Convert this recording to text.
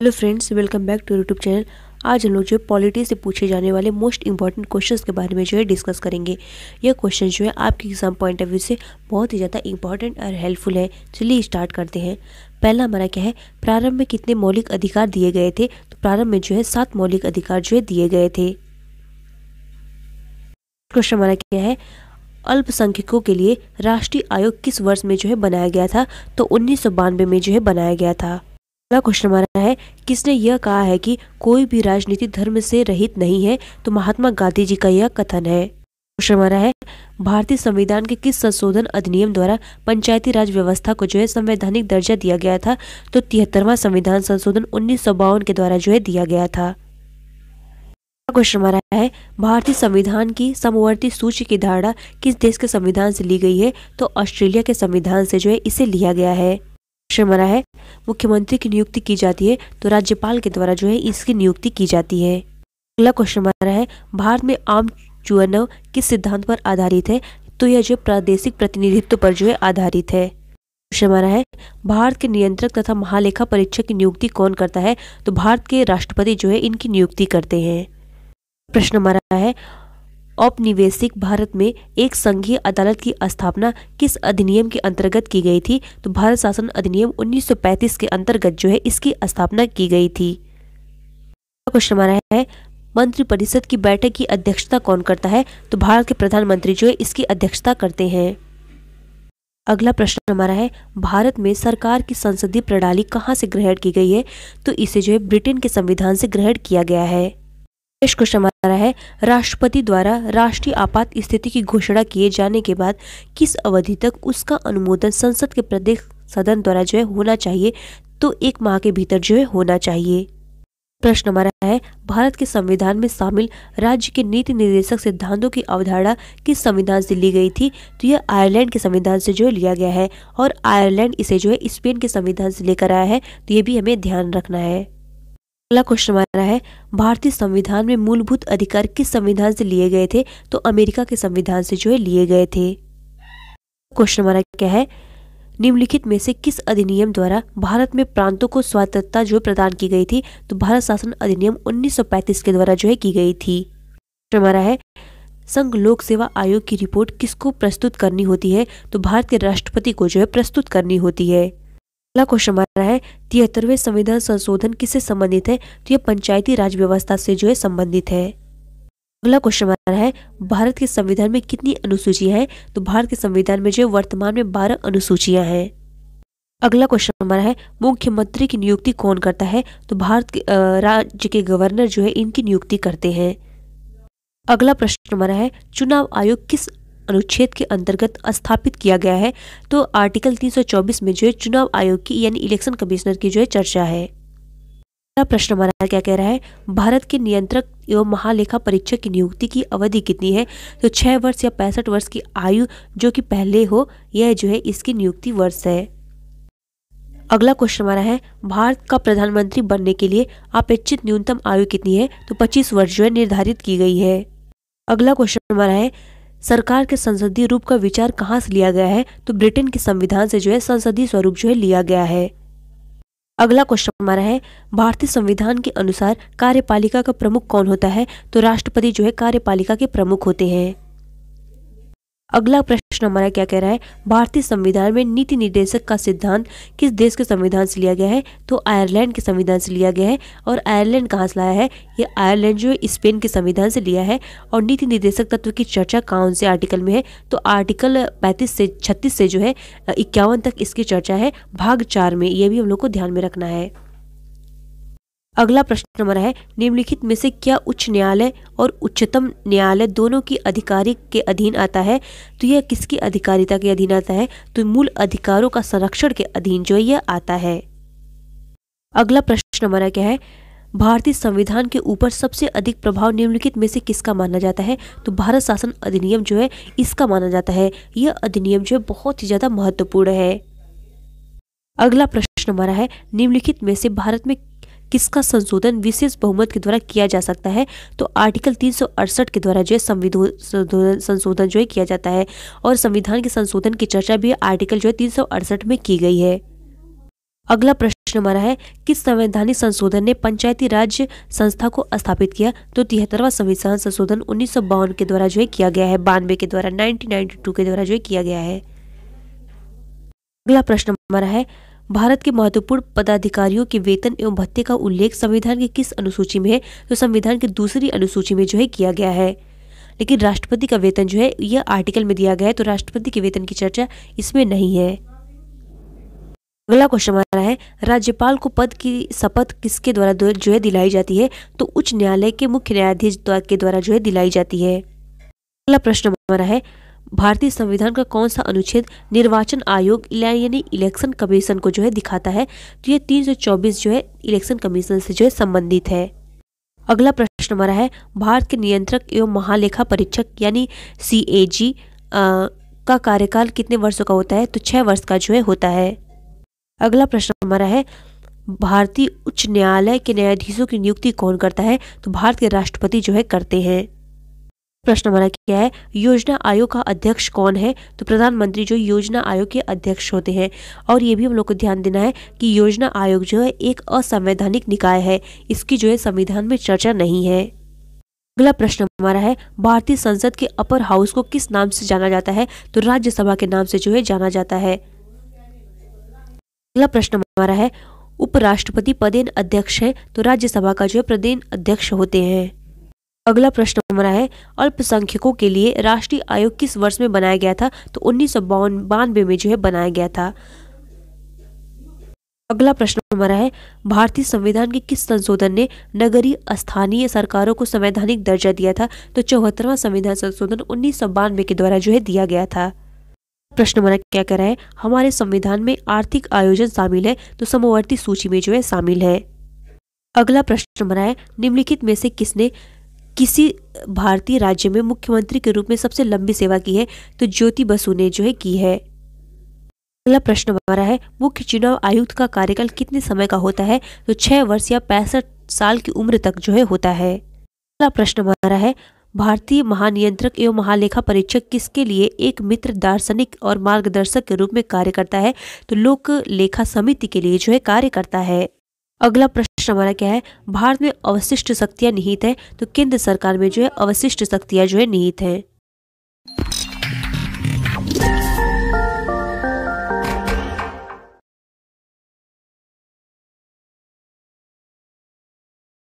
Hello friends, welcome back to YouTube channel. आज हम लोग जो है पॉलिटी से पूछे जाने वाले मोस्ट इंपॉर्टेंट क्वेश्चंस के बारे में जो है डिस्कस करेंगे। यह क्वेश्चन जो है आपके एग्जाम पॉइंट ऑफ व्यू से बहुत ही ज़्यादा इंपॉर्टेंट और हेल्पफुल है। चलिए स्टार्ट करते हैं। पहला हमारा क्या है, प्रारंभ में कितने मौलिक अधिकार दिए गए थे? तो प्रारंभ में जो है 7 मौलिक अधिकार जो है दिए गए थे। क्वेश्चन हमारा क्या है, अल्पसंख्यकों के लिए राष्ट्रीय आयोग किस वर्ष में जो है बनाया गया था? तो 1992 में जो है बनाया गया था। अगला क्वेश्चन हमारा है, किसने यह कहा है कि कोई भी राजनीति धर्म से रहित नहीं है? तो महात्मा गांधी जी का यह कथन है। क्वेश्चन हमारा है, भारतीय संविधान के किस संशोधन अधिनियम द्वारा पंचायती राज व्यवस्था को जो है संवैधानिक दर्जा दिया गया था? तो 73वां संविधान संशोधन 1952 के द्वारा जो है दिया गया था। क्वेश्चन हमारा है, भारतीय संविधान की समवर्ती सूची की धारणा किस देश के संविधान से ली गई है? तो ऑस्ट्रेलिया के संविधान से जो है इसे लिया गया है। क्वेश्चन हमारा है, मुख्यमंत्री की नियुक्ति की जाती है तो राज्यपाल के द्वारा जो है इसकी नियुक्ति की जाती है। अगला क्वेश्चन हमारा है, भारत में आम चुनाव किस सिद्धांत पर आधारित है? तो यह जो प्रादेशिक प्रतिनिधित्व पर जो है आधारित है। क्वेश्चन हमारा है, भारत के नियंत्रक तथा महालेखा परीक्षक की नियुक्ति कौन करता है? तो भारत के राष्ट्रपति जो है इनकी नियुक्ति करते हैं। प्रश्न हमारा है, औपनिवेशिक भारत में एक संघीय अदालत की स्थापना किस अधिनियम के अंतर्गत की गई थी? तो भारत शासन अधिनियम 1935 के अंतर्गत जो है इसकी स्थापना की गई थी। क्वेश्चन हमारा है, मंत्रिपरिषद की बैठक की अध्यक्षता कौन करता है? तो भारत के प्रधानमंत्री जो है इसकी अध्यक्षता करते हैं। अगला प्रश्न हमारा है, भारत में सरकार की संसदीय प्रणाली कहाँ से ग्रहण की गई है? तो इसे जो है ब्रिटेन के संविधान से ग्रहण किया गया है। क्वेश्चन हमारा है, राष्ट्रपति द्वारा राष्ट्रीय आपात स्थिति की घोषणा किए जाने के बाद किस अवधि तक उसका अनुमोदन संसद के प्रत्येक सदन द्वारा जो है होना चाहिए? तो 1 माह के भीतर जो है होना चाहिए। प्रश्न हमारा है, भारत के संविधान में शामिल राज्य के नीति निर्देशक सिद्धांतों की अवधारणा किस संविधान से ली गई थी? तो यह आयरलैंड के संविधान से जो है लिया गया है और आयरलैंड इसे जो है स्पेन के संविधान से लेकर आया है, तो ये भी हमें ध्यान रखना है। अगला क्वेश्चन हमारा है, भारतीय संविधान में मूलभूत अधिकार किस संविधान से लिए गए थे? तो अमेरिका के संविधान से जो है लिए गए थे। क्वेश्चन हमारा क्या है, निम्नलिखित में से किस अधिनियम द्वारा भारत में प्रांतों को स्वायत्तता जो प्रदान की गई थी? तो भारत शासन अधिनियम 1935 के द्वारा जो है की गई थी। क्वेश्चन हमारा है, संघ लोक सेवा आयोग की रिपोर्ट किसको प्रस्तुत करनी होती है? तो भारत के राष्ट्रपति को जो है प्रस्तुत करनी होती है। अगला क्वेश्चन हमारा है, 73वें संविधान संशोधन किससे संबंधित है? तो यह पंचायती राज व्यवस्था से जो है संबंधित है। अगला क्वेश्चन हमारा है, भारत के संविधान में कितनी अनुसूचियां हैं? तो भारत के संविधान में जो वर्तमान में 12 अनुसूचियां हैं। अगला क्वेश्चन हमारा है, मुख्यमंत्री की नियुक्ति कौन करता है? तो भारत के राज्य के गवर्नर जो है इनकी नियुक्ति करते हैं। अगला प्रश्न हमारा है, चुनाव आयोग किस अनुच्छेद के अंतर्गत स्थापित किया गया है? तो आर्टिकल 324 में जो है चुनाव आयोग की यानी इलेक्शन कमिश्नर की जो है चर्चा है। अगला प्रश्न हमारा क्या कह रहा है, भारत के नियंत्रक एवं महालेखा परीक्षक की नियुक्ति की अवधि कितनी है? तो 6 वर्ष या 65 वर्ष की आयु जो कि पहले हो, यह जो है इसकी नियुक्ति वर्ष है। अगला क्वेश्चन हमारा है, भारत का प्रधानमंत्री बनने के लिए अपेक्षित न्यूनतम आयु कितनी है? तो 25 वर्ष जो है निर्धारित की गई है। अगला क्वेश्चन हमारा है, सरकार के संसदीय रूप का विचार कहाँ से लिया गया है? तो ब्रिटेन के संविधान से जो है संसदीय स्वरूप जो है लिया गया है। अगला क्वेश्चन हमारा है, भारतीय संविधान के अनुसार कार्यपालिका का प्रमुख कौन होता है? तो राष्ट्रपति जो है कार्यपालिका के प्रमुख होते हैं। अगला प्रश्न हमारा क्या कह रहा है, भारतीय संविधान में नीति निर्देशक का सिद्धांत किस देश के संविधान से लिया गया है? तो आयरलैंड के संविधान से लिया गया है। और आयरलैंड कहाँ से लाया है? ये आयरलैंड जो है स्पेन के संविधान से लिया है। और नीति निर्देशक तत्व की चर्चा कौन से आर्टिकल में है? तो आर्टिकल 35 से 36 से जो है 51 तक इसकी चर्चा है, भाग 4 में। ये भी हम लोग को ध्यान में रखना है। अगला प्रश्न हमारा है, निम्नलिखित में से क्या उच्च न्यायालय और उच्चतम न्यायालय दोनों की अधिकारी के अधीन आता है? तो यह किसकी अधिकारिता के अधीन आता है? तो मूल अधिकारों का संरक्षण के अधीन जो यह आता है। अगला प्रश्न हमारा क्या है, भारतीय संविधान के ऊपर सबसे अधिक प्रभाव निम्नलिखित में से किसका माना जाता है? तो भारत शासन अधिनियम जो है इसका माना जाता है। यह अधिनियम जो है बहुत ही ज्यादा महत्वपूर्ण है। अगला प्रश्न हमारा है, निम्नलिखित में से भारत में किसका संशोधन विशेष बहुमत के द्वारा किया जा सकता है? तो आर्टिकल 368 के द्वारा जो है संशोधन जो है किया जाता है। और संविधान के संशोधन की चर्चा भी आर्टिकल जो है 368 में की गई है। अगला प्रश्न प्रश्न हमारा है, किस संवैधानिक संशोधन ने पंचायती राज संस्था को स्थापित किया? तो 73वां संविधान संशोधन 1952 के द्वारा जो है किया गया है, 92 के द्वारा, 1992 के द्वारा जो है किया गया है। अगला प्रश्न हमारा है, भारत के महत्वपूर्ण पदाधिकारियों के वेतन एवं भत्ते का उल्लेख संविधान की किस अनुसूची में है? तो संविधान की दूसरी अनुसूची में जो है किया गया है। लेकिन राष्ट्रपति का वेतन जो है यह आर्टिकल में दिया गया है, तो राष्ट्रपति के वेतन की चर्चा इसमें नहीं है। अगला क्वेश्चन हमारा है, राज्यपाल को पद की शपथ किसके द्वारा जो है दिलाई जाती है? तो उच्च न्यायालय के मुख्य न्यायाधीश के द्वारा जो है दिलाई जाती है। अगला प्रश्न हमारा है, भारतीय संविधान का कौन सा अनुच्छेद निर्वाचन आयोग यानी इलेक्शन कमीशन को जो है दिखाता है? तो ये 324 जो है इलेक्शन कमीशन से जो है संबंधित है। अगला प्रश्न हमारा है, भारत के नियंत्रक एवं महालेखा परीक्षक यानी CAG का कार्यकाल कितने वर्षों का होता है? तो 6 वर्ष का जो है होता है। अगला प्रश्न हमारा है, भारतीय उच्च न्यायालय के न्यायाधीशों की नियुक्ति कौन करता है? तो भारत के राष्ट्रपति जो है करते हैं। प्रश्न हमारा क्या है, योजना आयोग का अध्यक्ष कौन है? तो प्रधानमंत्री जो योजना आयोग के अध्यक्ष होते हैं। और ये भी हम लोग को ध्यान देना है कि योजना आयोग जो है एक असंवैधानिक निकाय है, इसकी जो है संविधान में चर्चा नहीं है। अगला प्रश्न हमारा है, भारतीय संसद के अपर हाउस को किस नाम से जाना जाता है? तो राज्यसभा के नाम से जो है जाना जाता है। अगला प्रश्न हमारा है, उपराष्ट्रपति पदेन अध्यक्ष है, तो राज्यसभा का जो है पदेन अध्यक्ष होते हैं। अगला प्रश्न हमारा है, अल्पसंख्यकों के लिए राष्ट्रीय आयोग किस वर्ष में बनाया गया था? तो 1992 में जो है बनाया गया था। अगला प्रश्न हमारा है, भारतीय संविधान के किस संशोधन ने नगरीय स्थानीय सरकारों को संवैधानिक दर्जा दिया था? तो 74वां संविधान संशोधन 1992 के द्वारा जो है दिया गया था। प्रश्न हमारा क्या कह रहा है, हमारे संविधान में आर्थिक आयोजन शामिल है, तो समवर्ती सूची में जो है शामिल है। अगला प्रश्न हमारा है, निम्नलिखित में से किसने किसी भारतीय राज्य में मुख्यमंत्री के रूप में सबसे लंबी सेवा की है? तो ज्योति बसु ने जो है की है। अगला प्रश्न हमारा है, मुख्य चुनाव आयुक्त का कार्यकाल कितने समय का होता है? तो 6 वर्ष या 65 साल की उम्र तक जो है होता है। अगला प्रश्न हमारा है, भारतीय महानियंत्रक एवं महालेखा परीक्षक किसके लिए एक मित्र दार्शनिक और मार्गदर्शक के रूप में कार्य करता है? तो लोक लेखा समिति के लिए जो है कार्य करता है। अगला प्रश्न हमारा क्या है, भारत में अवशिष्ट शक्तियां निहित है, तो केंद्र सरकार में जो है अवशिष्ट शक्तियां जो है निहित है।